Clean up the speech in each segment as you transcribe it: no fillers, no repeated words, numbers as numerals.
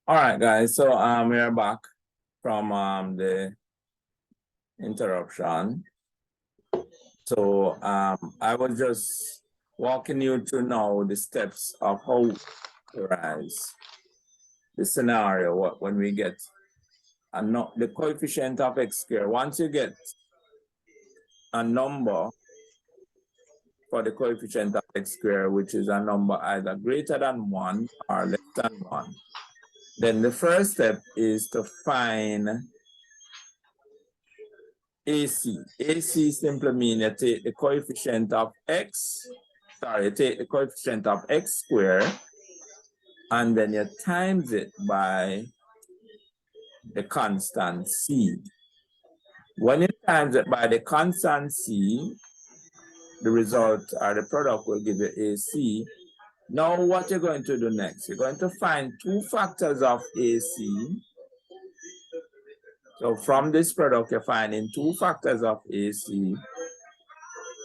All right, guys. So we are back from the interruption. So I was just walking you through now the steps of how to factorize the scenario when we get the coefficient of x squared. Once you get a number for the coefficient of x squared, which is a number either greater than 1 or less than 1, then the first step is to find AC. AC simply means you take the coefficient of x, you take the coefficient of x squared, and then you times it by the constant c. When you times it by the constant c, the result or the product will give you AC. Now what you're going to do next, you're going to find two factors of AC. So from this product, you're finding two factors of AC.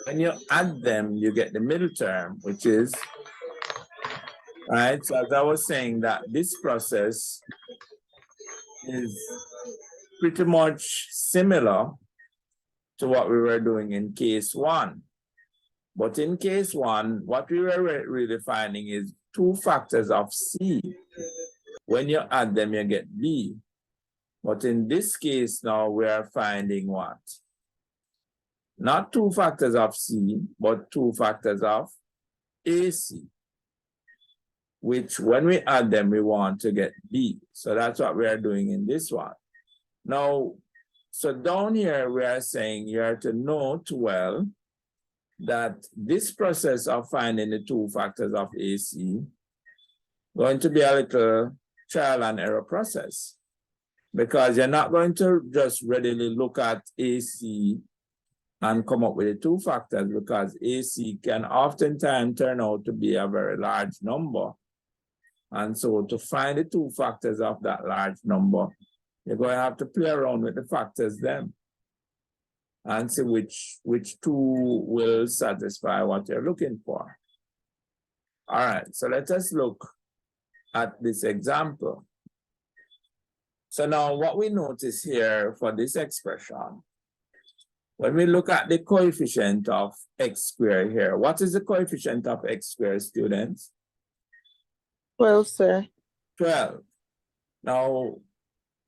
When you add them, you get the middle term, which is, right? So as I was saying, that this process is pretty much similar to what we were doing in case 1. But in case 1, what we were really finding is two factors of C. When you add them, you get B. But in this case now, we are finding what? Not two factors of C, but two factors of AC, which when we add them, we want to get B. So that's what we are doing in this one. Now, so down here, we are saying you have to note well that this process of finding the two factors of AC going to be a little trial and error process, because you're not going to just readily look at AC and come up with the two factors, because AC can oftentimes turn out to be a very large number. And so to find the two factors of that large number, you're going to have to play around with the factors then and see which two will satisfy what you're looking for. All right, so let us look at this example. So now what we notice here for this expression, when we look at the coefficient of x squared here, what is the coefficient of x squared, students? 12, sir. 12. Now,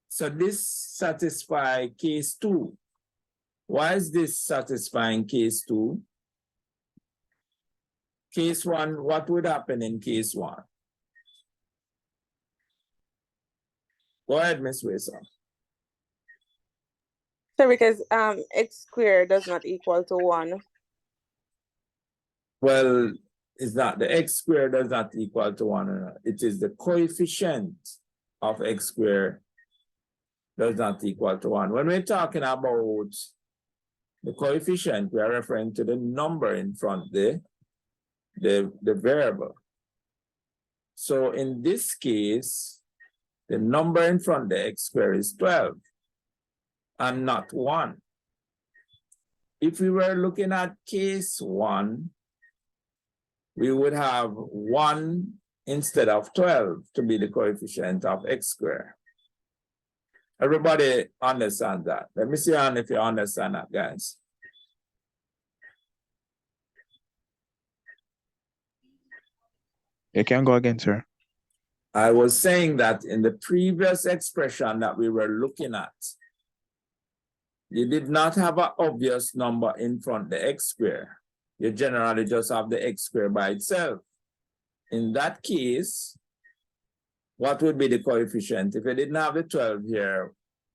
so this satisfies case 2. Why is this satisfying case 2? Case 1, what would happen in case 1? Go ahead, Ms. Wilson. So because x squared does not equal to 1. Well, it's not. The x squared does not equal to 1. It is the coefficient of x squared does not equal to 1. When we're talking about the coefficient, we are referring to the number in front, the variable. So in this case, the number in front of the x squared is 12 and not 1. If we were looking at case 1, we would have 1 instead of 12 to be the coefficient of x squared. Everybody understand that? Let me see if you understand that, guys. You can go again, sir. I was saying that in the previous expression that we were looking at, you did not have an obvious number in front of the x squared. You generally just have the x squared by itself. In that case, what would be the coefficient? If you didn't have the 12 here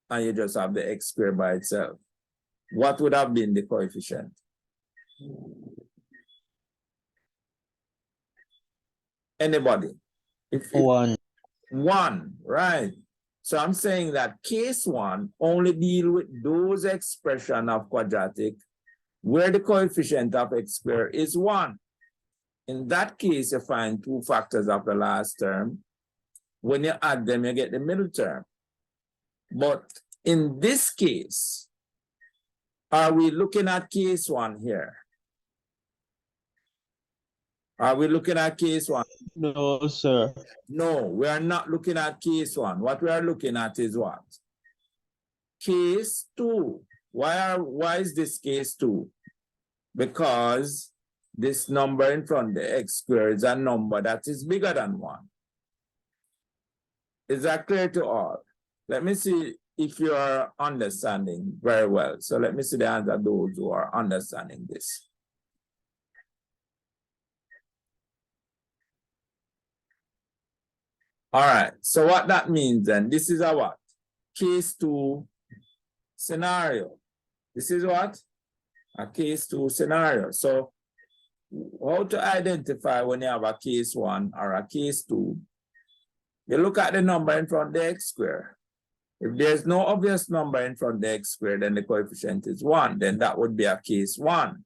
and you just have the x squared by itself, what would have been the coefficient? Anybody? If 1. 1, right? So I'm saying that case 1 only deal with those expressions of quadratic where the coefficient of x squared is 1. In that case, you find two factors of the last term. When you add them, you get the middle term. But in this case, are we looking at case 1 here? Are we looking at case one? No, sir. No, we are not looking at case one. What we are looking at is what? Case two. Why is this case two? Because this number in front of the x squared is a number that is bigger than 1. Is that clear to all? Let me see if you are understanding very well. So let me see the answer of those who are understanding this. All right, so what that means then, this is a what? Case 2 scenario. This is what? A case 2 scenario. So how to identify when you have a case 1 or a case 2? You look at the number in front of the x squared. If there's no obvious number in front of the x squared and the coefficient is 1, then that would be a case 1.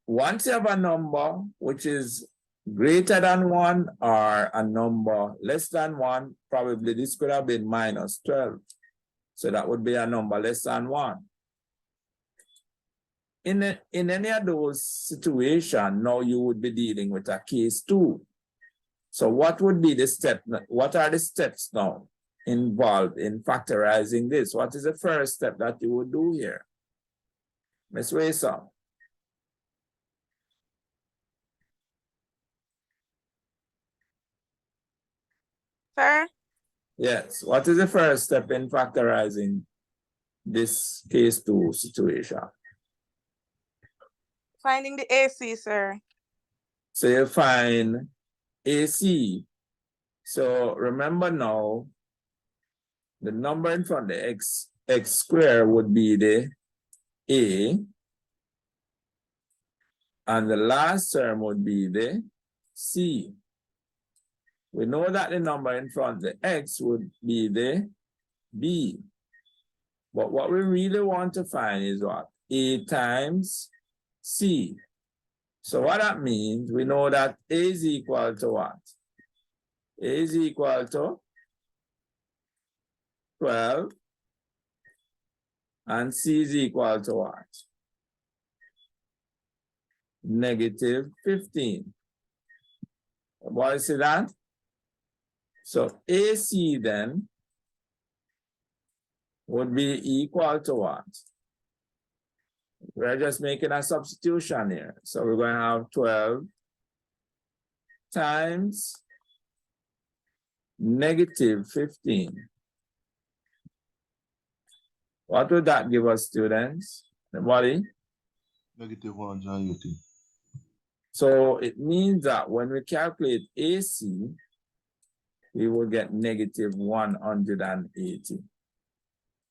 Once you have a number which is greater than 1 or a number less than 1, probably this could have been minus 12. So that would be a number less than 1. In any of those situations, now you would be dealing with a case 2. So what would be the step? What are the steps now involved in factorizing this? What is the first step that you would do here? Ms. Waysom. Sir? Yes, what is the first step in factorizing this case 2 situation? Finding the AC, sir. So you find AC. So remember now, the number in front of the x squared would be the A, and the last term would be the C. We know that the number in front of the x would be the B. But what we really want to find is what? A times C. So what that means, we know that A is equal to what? A is equal to 12, and C is equal to what? Negative 15. What is that? So AC then would be equal to what? We're just making a substitution here. So we're going to have 12 times negative 15. What would that give us, students? Anybody? Negative 180. So it means that when we calculate AC, we will get negative 180.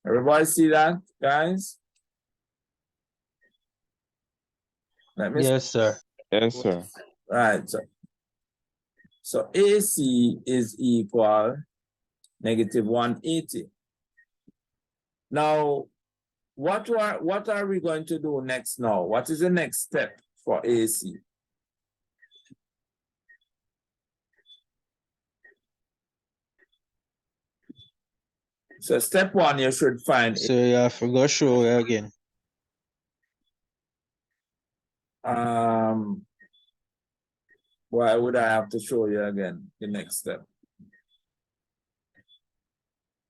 Everybody see that, guys? Yes, sir. Yes, sir. Right. So AC is equal negative 180. Now, what are we going to do next now? What is the next step for AC? So step 1, you should find. So you have to go show it again. Why would I have to show you again the next step?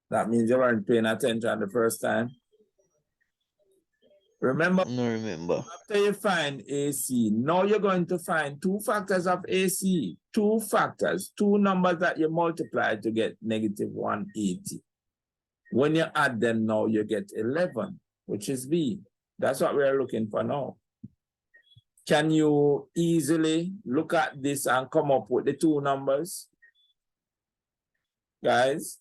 That means you weren't paying attention the first time. Remember, No, remember. after you find AC, now you're going to find 2 factors of AC, 2 factors, 2 numbers that you multiply to get negative 180. When you add them now, you get 11, which is B. That's what we're looking for now. Can you easily look at this and come up with the 2 numbers? Guys?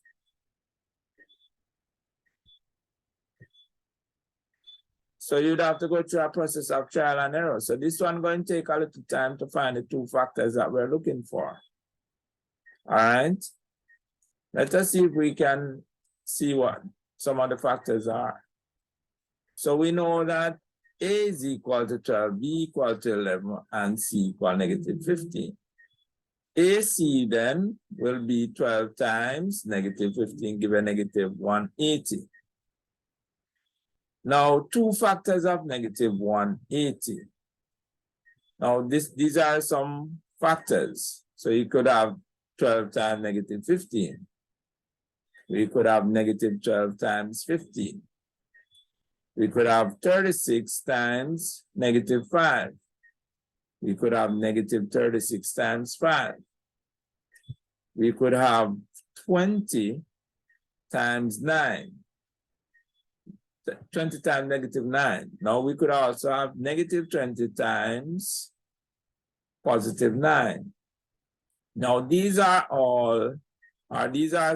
So you'd have to go through a process of trial and error. So this one going to take a little time to find the 2 factors that we're looking for. All right. Let us see if we can see what some of the factors are. So we know that A is equal to 12, B equal to 11, and C equal negative 15. AC then will be 12 times negative 15, give a negative 180. Now, 2 factors of negative 180. Now these are some factors. So you could have 12 times negative 15. We could have negative 12 times 15. We could have 36 times negative 5. We could have negative 36 times 5. We could have 20 times 9. 20 times negative 9. Now we could also have negative 20 times positive 9. Now these are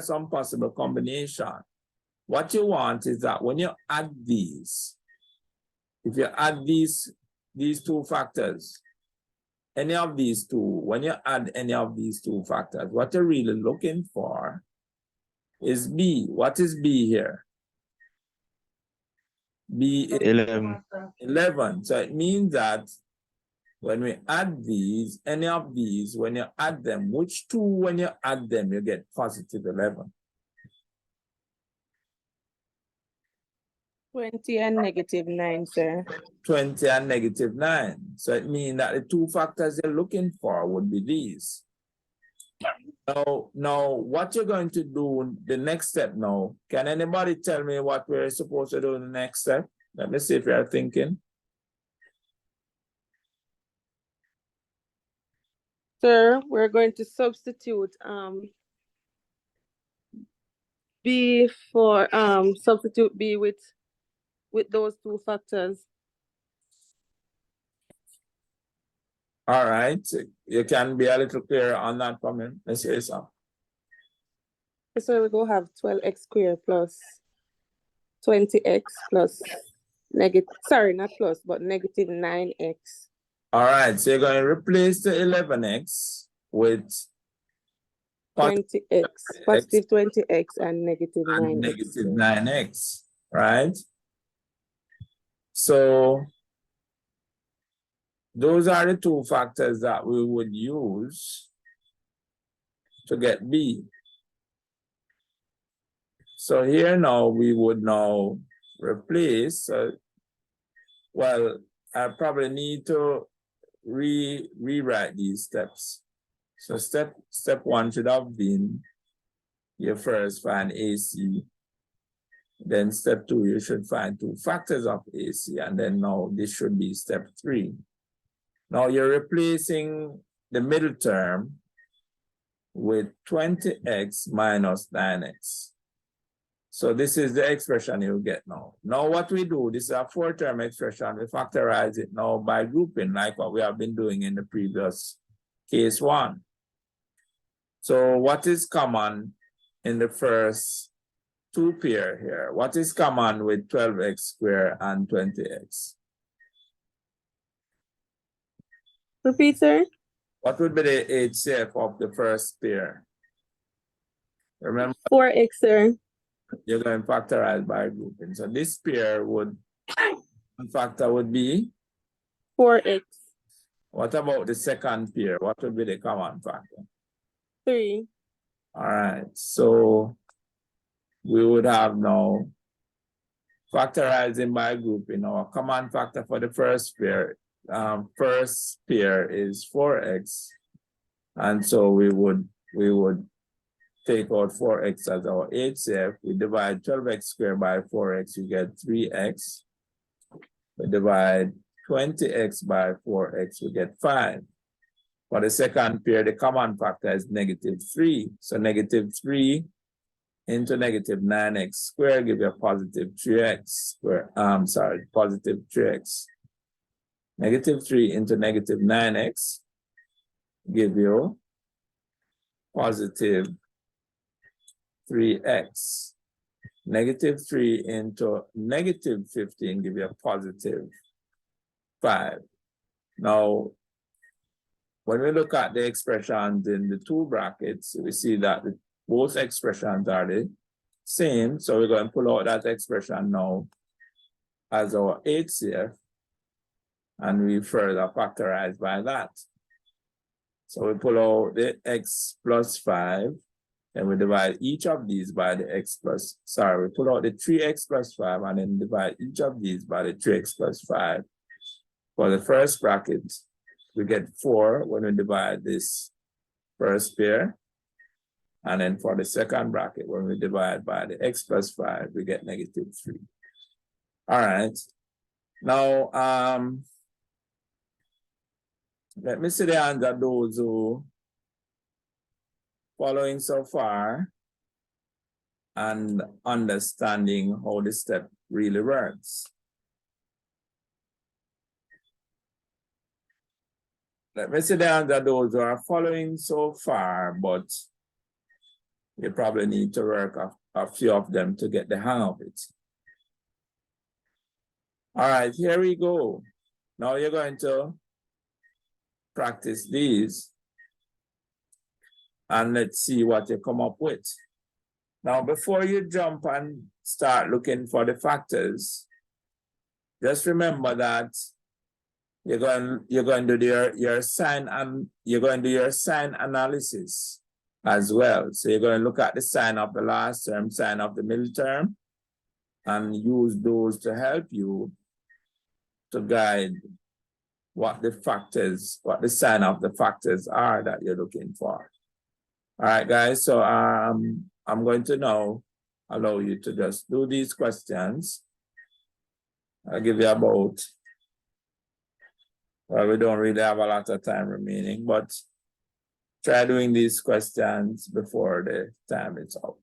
some possible combination. What you want is that when you add these, if you add these two factors, any of these two, when you add any of these two factors, what you're really looking for is B. What is B here? B is 11. 11. So it means that when we add these, any of these, when you add them, which two, when you add them, you get positive 11? 20 and negative 9, sir. 20 and negative 9. So it means that the two factors you're looking for would be these. Now, what you're going to do, the next step now, can anybody tell me what we're supposed to do in the next step? Let me see if you're thinking. Sir, we're going to substitute B for substitute B with those two factors. All right, you can be a little clearer on that for me. Let's hear some. So we go have 12x squared plus 20x plus negative, sorry, not plus, but negative 9x. All right, so you're going to replace the 11x with 20x, positive 20x and negative 9x. Negative 9x, right? So those are the two factors that we would use to get B. So here now we would now replace, well, I probably need to rewrite these steps. So step one should have been you first find AC. Then step 2, you should find two factors of AC. And then now this should be step 3. Now you're replacing the middle term with 20x minus 9x. So this is the expression you get now. Now what we do, this is a 4-term expression. We factorize it now by grouping, like what we have been doing in the previous case 1. So what is common in the first 2 pair here? What is common with 12x squared and 20x? Repeat, sir. What would be the HCF of the first pair? Remember, 4x, sir. you're going to factorize by grouping. So this pair would, factor would be 4x. What about the second pair? What would be the common factor? 3. All right, so we would have now factorizing by grouping. Our common factor for the first pair is 4x, and so we would take out 4x as our HCF. We divide 12x squared by 4x, you get 3x. We divide 20x by 4x, we get 5. For the second pair, the common factor is negative 3. So negative 3 into negative 9x squared give you a positive 3x squared. Positive 3x. Negative 3 into negative 9x give you positive 3x. Negative 3 into negative 15 give you a positive 5. Now, when we look at the expressions in the 2 brackets, we see that both expressions are the same. So we're going to pull out that expression now as our HCF, and we further factorize by that. So we pull out the x plus 5, and we divide each of these by the we pull out the 3x plus 5, and then divide each of these by the 3x plus 5. For the first bracket, we get 4 when we divide this first pair. And then for the second bracket, when we divide by the x plus 5, we get -3. All right. Now, let me see the hands of those who following so far and understanding how the step really works. Let me see the hands of those who are following so far, but you probably need to work a few of them to get the hang of it. All right, here we go. Now you're going to practice these and let's see what you come up with. Now, before you jump and start looking for the factors, just remember that you're going to do your sign, and you're going to do your sign analysis as well. So you're going to look at the sign of the last term, sign of the middle term, and use those to help you to guide what the factors, what the sign of the factors are that you're looking for. All right, guys, so I'm going to now allow you to just do these questions. I'll give you about, well, we don't really have a lot of time remaining, but try doing these questions before the time is up.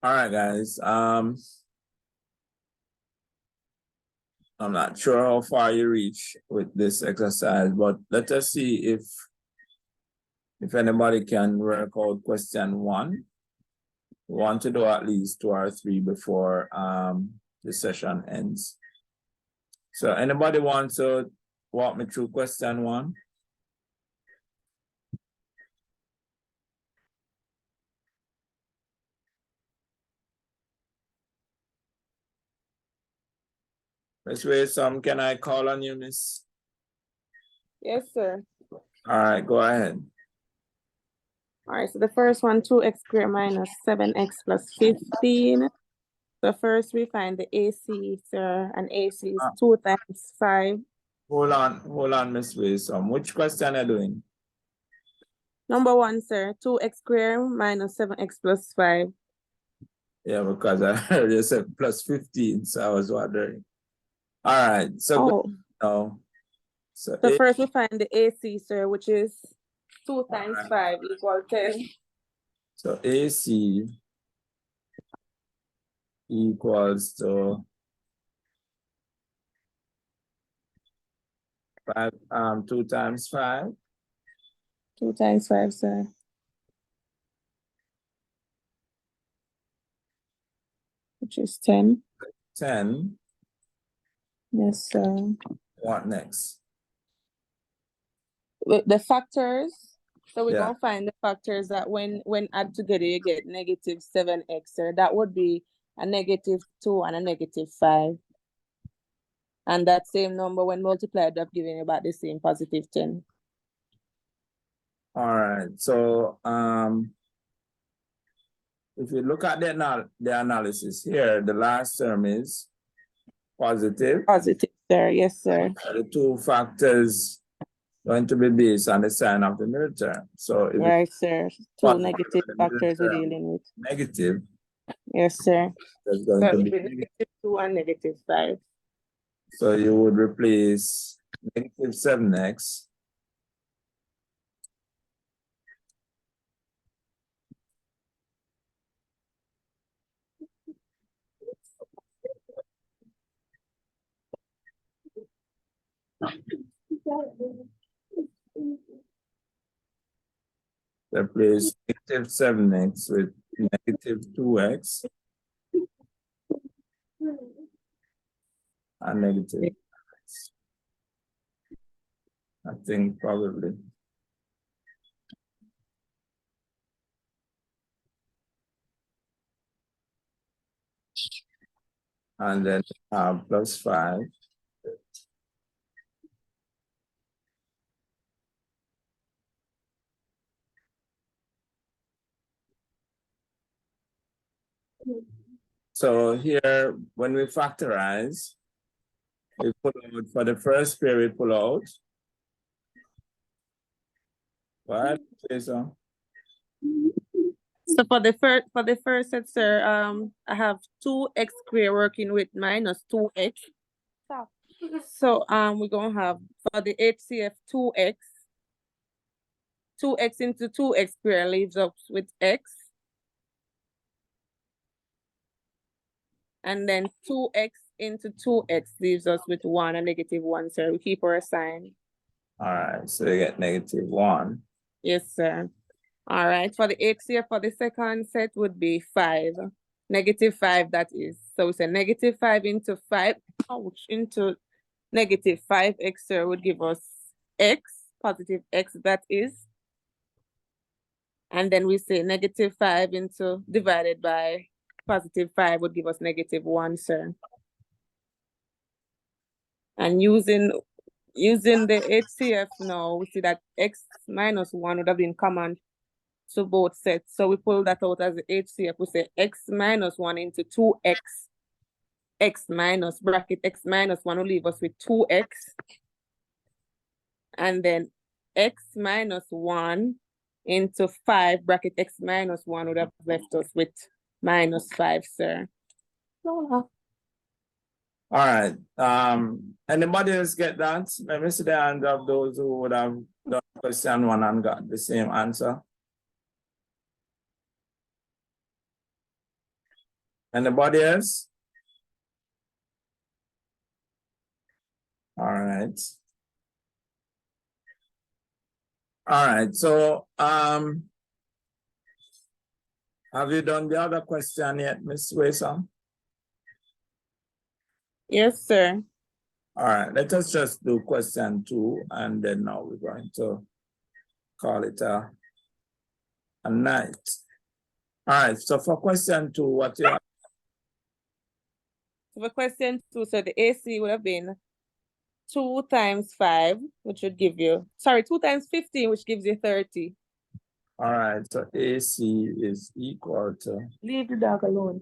All right, guys. I'm not sure how far you reach with this exercise, but let us see if anybody can work out question 1. We want to do at least 2 or 3 before the session ends. So anybody want to walk me through question 1? Miss Raysom, can I call on you, Miss? Yes, sir. All right, go ahead. All right, so the first one, 2x squared minus 7x plus 15. So first we find the AC, sir, and AC is 2 times 5. Hold on, Miss Raysom. Which question are you doing? Number 1, sir, 2x squared minus 7x plus 5. Yeah, because I heard you said plus 15, so I was wondering. All right, so no. So First we find the AC, sir, which is 2 times 5 equal 10. So AC equals to 2 times 5. 2 times 5, sir. Which is 10. 10. Yes, sir. What next? With the factors, so we're Yeah. gonna find the factors that when add together you get negative 7x, sir. That would be a negative 2 and a negative 5. And that same number when multiplied would have given you about the same positive 10. All right. So if you look at the analysis here, the last term is positive. Positive, sir. Yes, sir. The 2 factors going to be based on the sign of the middle term. So if Right, sir. 2 one negative the middle factors we're term dealing with. negative, Yes, sir. there's So going it to would be be negative. negative 2 and negative 5. So you would replace negative 7x replace negative 7x with negative 2x and negative x. I think probably. And then plus 5. So here, when we factorize, we pull out for the first pair, we pull out. What? Say so. So for the first set, sir, I have 2x squared working with minus 2x. So we're gonna have for the HCF 2x. 2x into 2x squared leaves us with x. And then 2x into 2x leaves us with 1 and negative 1, sir. We keep our sign. All right, so you get negative 1. Yes, sir. All right, for the HCF for the second set would be 5. Negative 5, that is. So we say negative 5 into 5, into negative 5x, sir, would give us x, positive x, that is. And then we say negative 5 into divided by positive 5 would give us negative 1, sir. And using the HCF now, we see that x minus 1 would have been common to both sets. So we pull that out as the HCF. We say x minus 1 into 2x. X minus bracket x minus 1 will leave us with 2x. And then x minus 1 into 5 bracket x minus 1 would have left us with minus 5, sir. All right. Anybody else get that? Let me see the hand of those who would have done question 1 and got the same answer. Anybody else? All right. All right, so have you done the other question yet, Ms. Wesam? Yes, sir. All right, let us just do question 2, and then now we're going to call it a night. All right, so for question 2, what you have? For question 2, so the AC would have been 2 times 5, which would give you, sorry, 2 times 15, which gives you 30. All right, so AC is equal to, Leave the dog alone.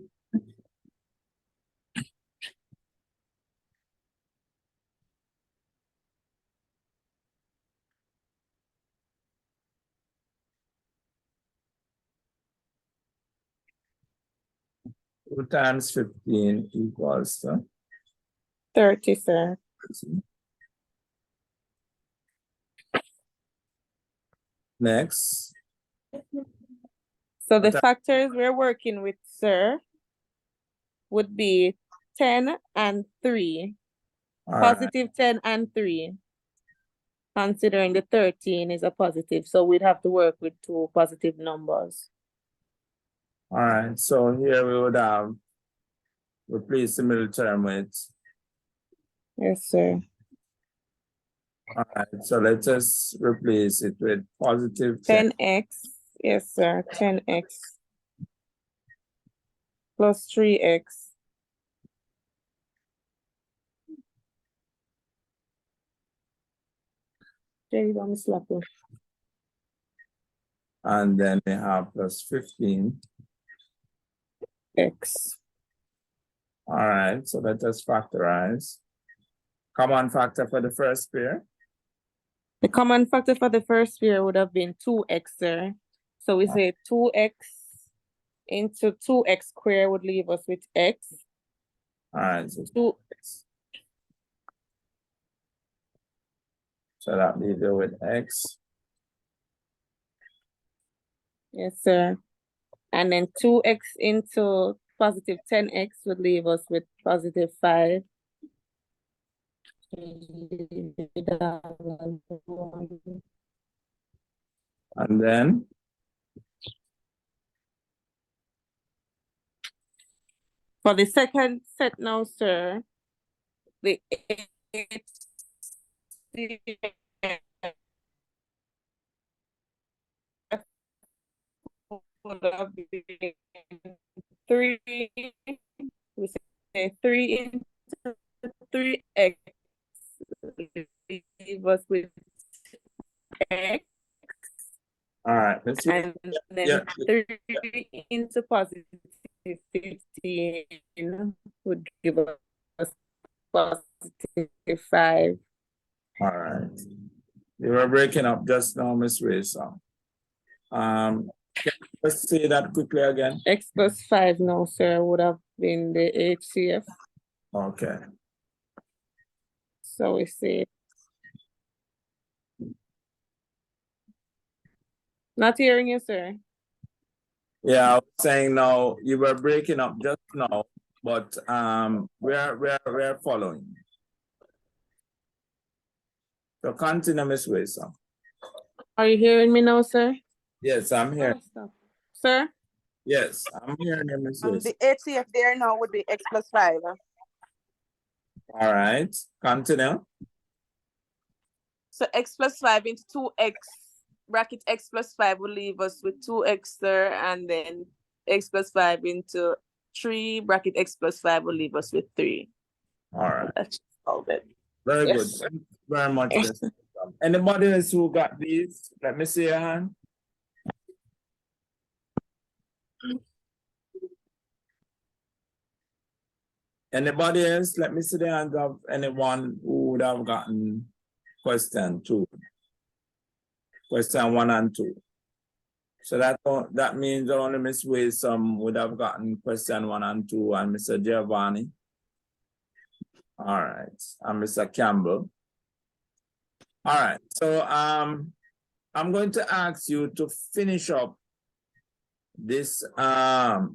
two times 15 equals to 30, sir. Next. So the Okay. factors we're working with, sir, would be 10 and 3. All right. Positive 10 and 3. Considering the 13 is a positive, so we'd have to work with 2 positive numbers. All right, so here we would have replace the middle term with. Yes, sir. All right, so let us replace it with positive 10. 10x, yes, sir, 10x plus 3x. Jerry, don't slap you. And then we have plus 15. X. All right, so let us factorize. Common factor for the first pair. The common factor for the first pair would have been 2x, sir. So we say 2x into 2x squared would leave us with x. All right, so 2x. So that leaves you with x. Yes, sir. And then 2x into positive 10x would leave us with positive 5. And then for the second set now, sir, the would have been 3. We say 3 into 3x leave us with x. all right, let's see. And then 3 into positive 15 would give us positive 5. All right. You were breaking up just now, Miss Rayson. Let's say that quickly again. X plus 5 now, sir, would have been the HCF. Okay. So we say. Not hearing you, sir. Yeah, I was saying now you were breaking up just now, but we're following. So continue, Miss Wilson. Are you hearing me now, sir? Yes, I'm here. Oh, sir? Yes, I'm hearing you, Miss Wilson. The HCF there now would be x plus 5. All right, continue. So x plus 5 into 2x bracket x plus 5 will leave us with 2x, sir, and then x plus 5 into 3 bracket x plus 5 will leave us with 3. All right. That's all that. Very Yes, good. sir. Thank you very much. Yes. Anybody else who got these? Let me see your hand. Anybody else? Let me see the hands of anyone who would have gotten question 2. Question 1 and 2. So that means only Miss Wilson would have gotten question 1 and 2, and Mr. Giovanni. All right, and Mr. Campbell. All right, so I'm going to ask you to finish up this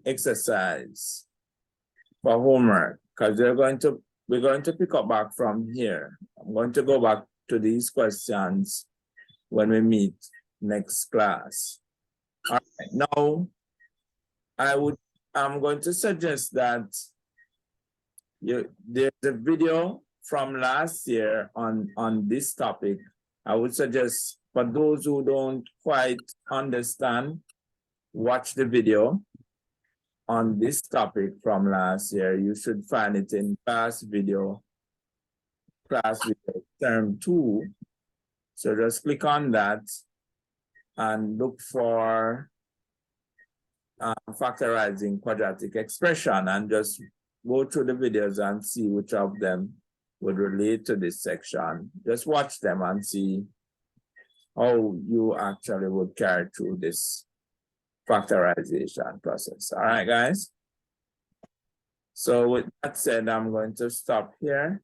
exercise. for homework, because we're going to pick up back from here. I'm going to go back to these questions when we meet next class. All right, now I'm going to suggest that there's a video from last year on this topic. I would suggest for those who don't quite understand, watch the video on this topic from last year. You should find it in class video term 2. So just click on that and look for factorizing quadratic expression, and just go through the videos and see which of them would relate to this section. Just watch them and see how you actually would carry through this factorization process. All right, guys. So with that said, I'm going to stop here.